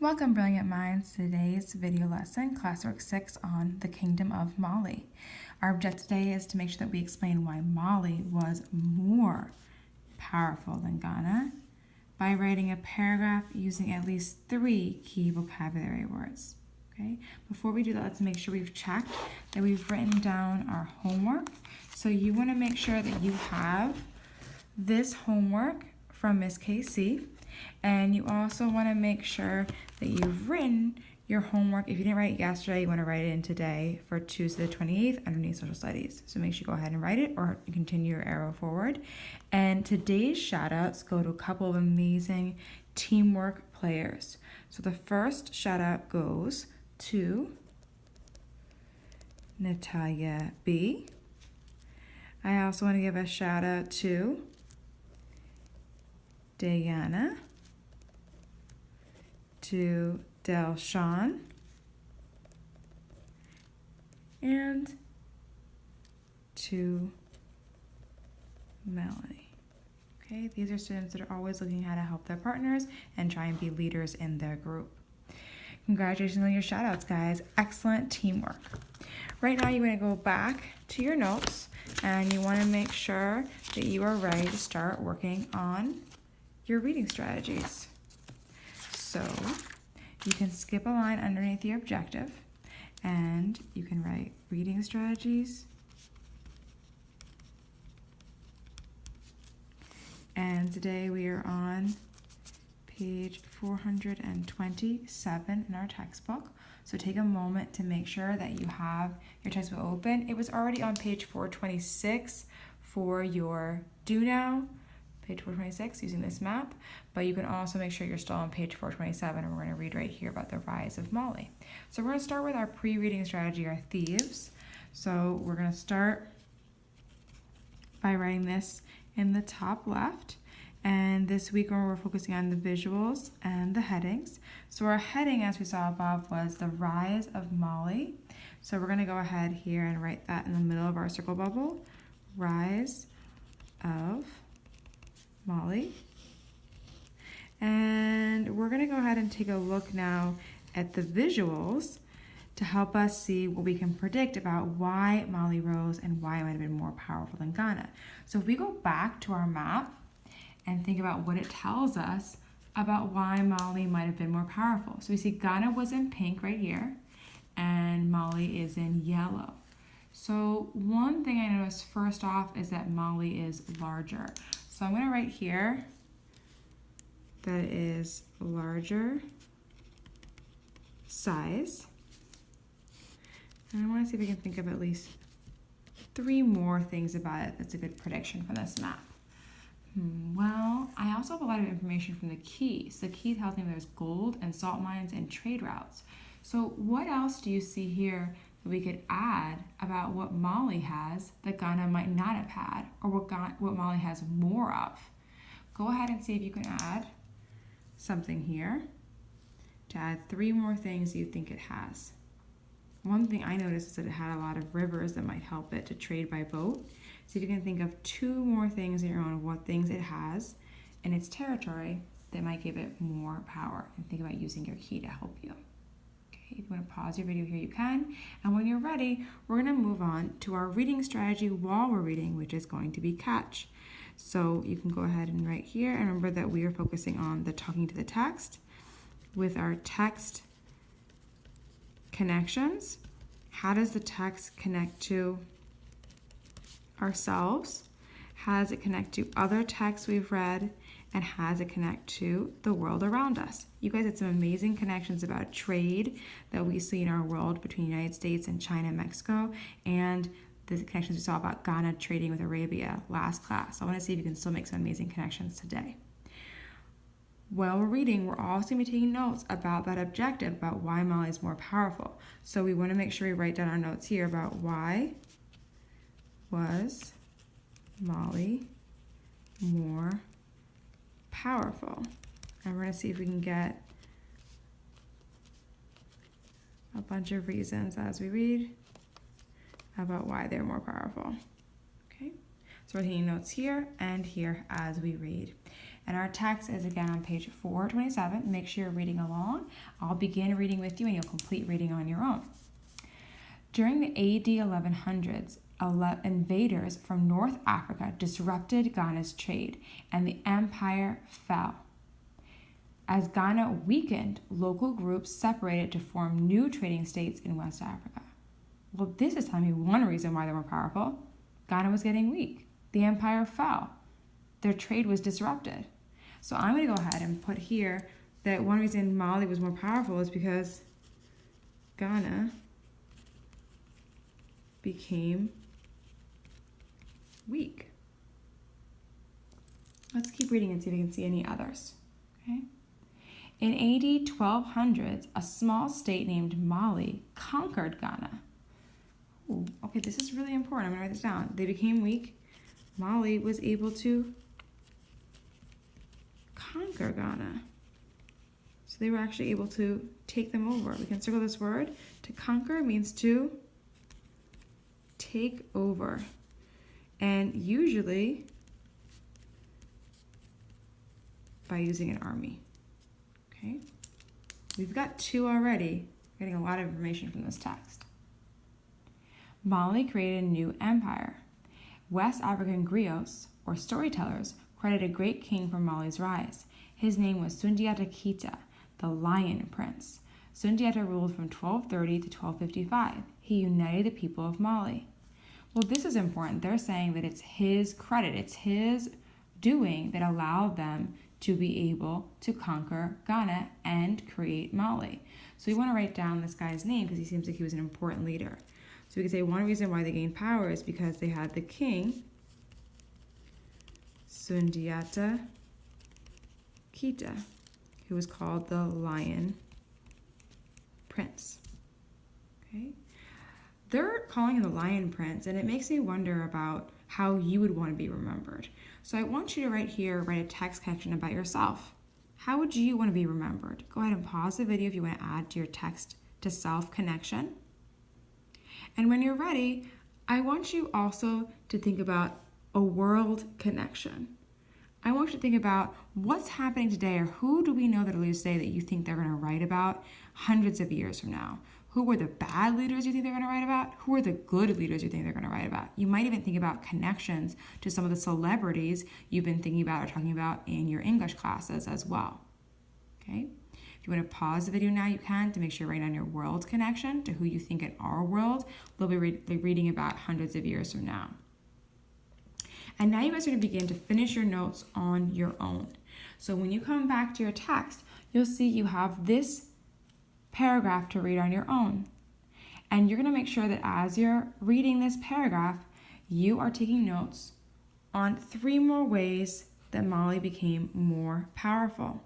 Welcome, Brilliant Minds. Today's video lesson, Classwork 6 on the Kingdom of Mali. Our objective today is to make sure that we explain why Mali was more powerful than Ghana by writing a paragraph using at least 3 key vocabulary words. Okay. Before we do that, let's make sure we've checked that we've written down our homework. So you want to make sure that you have this homework from Miss KC. And you also want to make sure that you've written your homework. If you didn't write it yesterday, you want to write it in today for Tuesday the 28th underneath social studies. So make sure you go ahead and write it or continue your arrow forward. And today's shout outs go to a couple of amazing teamwork players. So the first shout out goes to Natalia B. I also want to give a shout out to Diana, to Delshawn, and to Melanie. Okay, these are students that are always looking how to help their partners and try and be leaders in their group. Congratulations on your shout outs, guys. Excellent teamwork. Right now, you want to go back to your notes and you want to make sure that you are ready to start working on your reading strategies. So you can skip a line underneath your objective and you can write reading strategies. And today we are on page 427 in our textbook. So take a moment to make sure that you have your textbook open. It was already on page 426 for your Do Now, page 426 using this map, but you can also make sure you're still on page 427 and we're going to read right here about the rise of Mali. So we're going to start with our pre-reading strategy, our thieves. So we're going to start by writing this in the top left. And this week we're focusing on the visuals and the headings. So our heading, as we saw above, was the rise of Mali. So we're going to go ahead here and write that in the middle of our circle bubble. Rise of Mali. And we're going to go ahead and take a look now at the visuals to help us see what we can predict about why Mali rose and why it might have been more powerful than Ghana. So if we go back to our map and think about what it tells us about why Mali might have been more powerful. So we see Ghana was in pink right here and Mali is in yellow. So one thing I noticed first off is that Mali is larger. So I'm going to write here that it is larger size. And I want to see if we can think of at least 3 more things about it that's a good prediction from this map. Well, I also have a lot of information from the keys. The key tells me there's gold and salt mines and trade routes. So what else do you see here that we could add about what Mali has that Ghana might not have had, or what Mali has more of? Go ahead and see if you can add something here to add 3 more things you think it has. One thing I noticed is that it had a lot of rivers that might help it to trade by boat. See if you can think of 2 more things in your own of what things it has in its territory that might give it more power, and think about using your key to help you. If you want to pause your video here, you can. And when you're ready, we're going to move on to our reading strategy while we're reading, which is going to be catch. So you can go ahead and write here. And remember that we are focusing on the talking to the text with our text connections. How does the text connect to ourselves? How does it connect to other texts we've read? And how does it connect to the world around us? You guys had some amazing connections about trade that we see in our world between the United States and China and Mexico, and the connections we saw about Ghana trading with Arabia last class. So I want to see if you can still make some amazing connections today. While we're reading, we're also going to be taking notes about that objective, about why Mali is more powerful. So we want to make sure we write down our notes here about why was Mali more powerful. And we're going to see if we can get a bunch of reasons as we read about why they're more powerful. Okay, so we're taking notes here and here as we read. And our text is again on page 427. Make sure you're reading along. I'll begin reading with you and you'll complete reading on your own. During the AD 1100s, invaders from North Africa disrupted Ghana's trade and the empire fell. As Ghana weakened, local groups separated to form new trading states in West Africa. Well, this is telling me one reason why they were powerful. Ghana was getting weak. The empire fell. Their trade was disrupted. So I'm going to go ahead and put here that one reason Mali was more powerful is because Ghana became weak. Let's keep reading and see if we can see any others. Okay. In AD 1200s, a small state named Mali conquered Ghana. Ooh, okay, this is really important. I'm going to write this down. They became weak. Mali was able to conquer Ghana. So they were actually able to take them over. We can circle this word. To conquer means to take over. And usually by using an army. Okay, we've got two already. We're getting a lot of information from this text. Mali created a new empire. West African griots, or storytellers, credit a great king for Mali's rise. His name was Sundiata Keita, the Lion Prince. Sundiata ruled from 1230 to 1255. He united the people of Mali. Well, this is important. They're saying that it's his credit, it's his doing that allowed them to be able to conquer Ghana and create Mali. So we want to write down this guy's name because he seems like he was an important leader. So we can say one reason why they gained power is because they had the king, Sundiata Keita, who was called the Lion Prince. Okay, they're calling him the Lion Prince, and it makes me wonder about how you would want to be remembered. So I want you to write a text connection about yourself. How would you want to be remembered? Go ahead and pause the video if you want to add to your text to self connection. And when you're ready, I want you also to think about a world connection. I want you to think about what's happening today, or who do we know that are leaders today that you think they're going to write about hundreds of years from now? Who were the bad leaders you think they're going to write about? Who are the good leaders you think they're going to write about? You might even think about connections to some of the celebrities you've been thinking about or talking about in your English classes as well. Okay? If you want to pause the video now, you can, to make sure you write down your world connection to who you think in our world they'll be reading about hundreds of years from now. And now you guys are going to begin to finish your notes on your own. So when you come back to your text, you'll see you have this paragraph to read on your own. And you're going to make sure that as you're reading this paragraph, you are taking notes on 3 more ways that Mali became more powerful.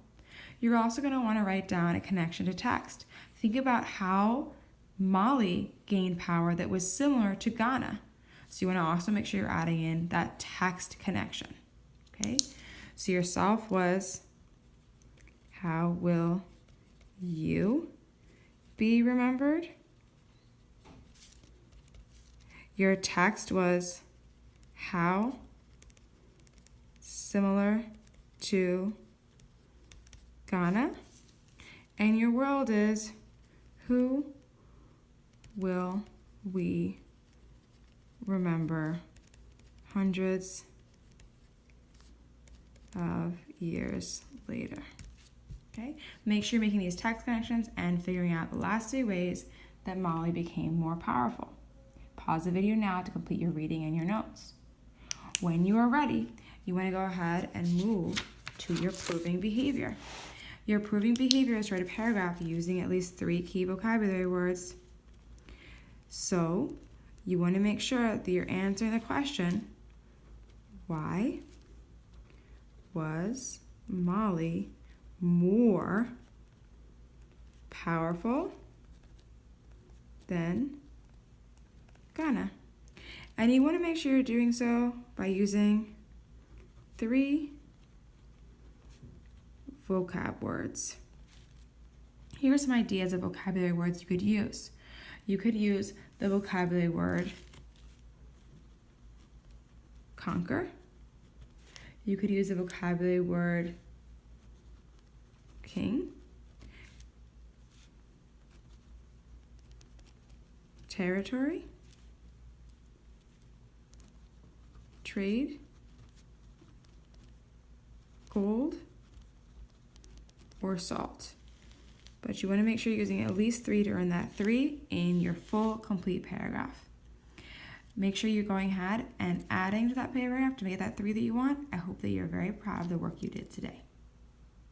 You're also going to want to write down a connection to text. Think about how Mali gained power that was similar to Ghana. So you want to also make sure you're adding in that text connection. Okay? So yourself was, how will you be remembered? Your text was, how similar to Ghana? And your world is, who will we remember hundreds of years later? Okay, make sure you're making these text connections and figuring out the last 3 ways that Mali became more powerful. Pause the video now to complete your reading and your notes. When you are ready, you want to go ahead and move to your proving behavior. Your proving behavior is to write a paragraph using at least 3 key vocabulary words. So you want to make sure that you're answering the question, why was Mali more powerful than Ghana? And you want to make sure you're doing so by using 3 vocab words. Here are some ideas of vocabulary words you could use. You could use the vocabulary word conquer. You could use the vocabulary word king, territory, trade, gold, or salt. But you want to make sure you're using at least 3 to earn that 3 in your full complete paragraph. Make sure you're going ahead and adding to that paragraph to make that 3 that you want. I hope that you're very proud of the work you did today.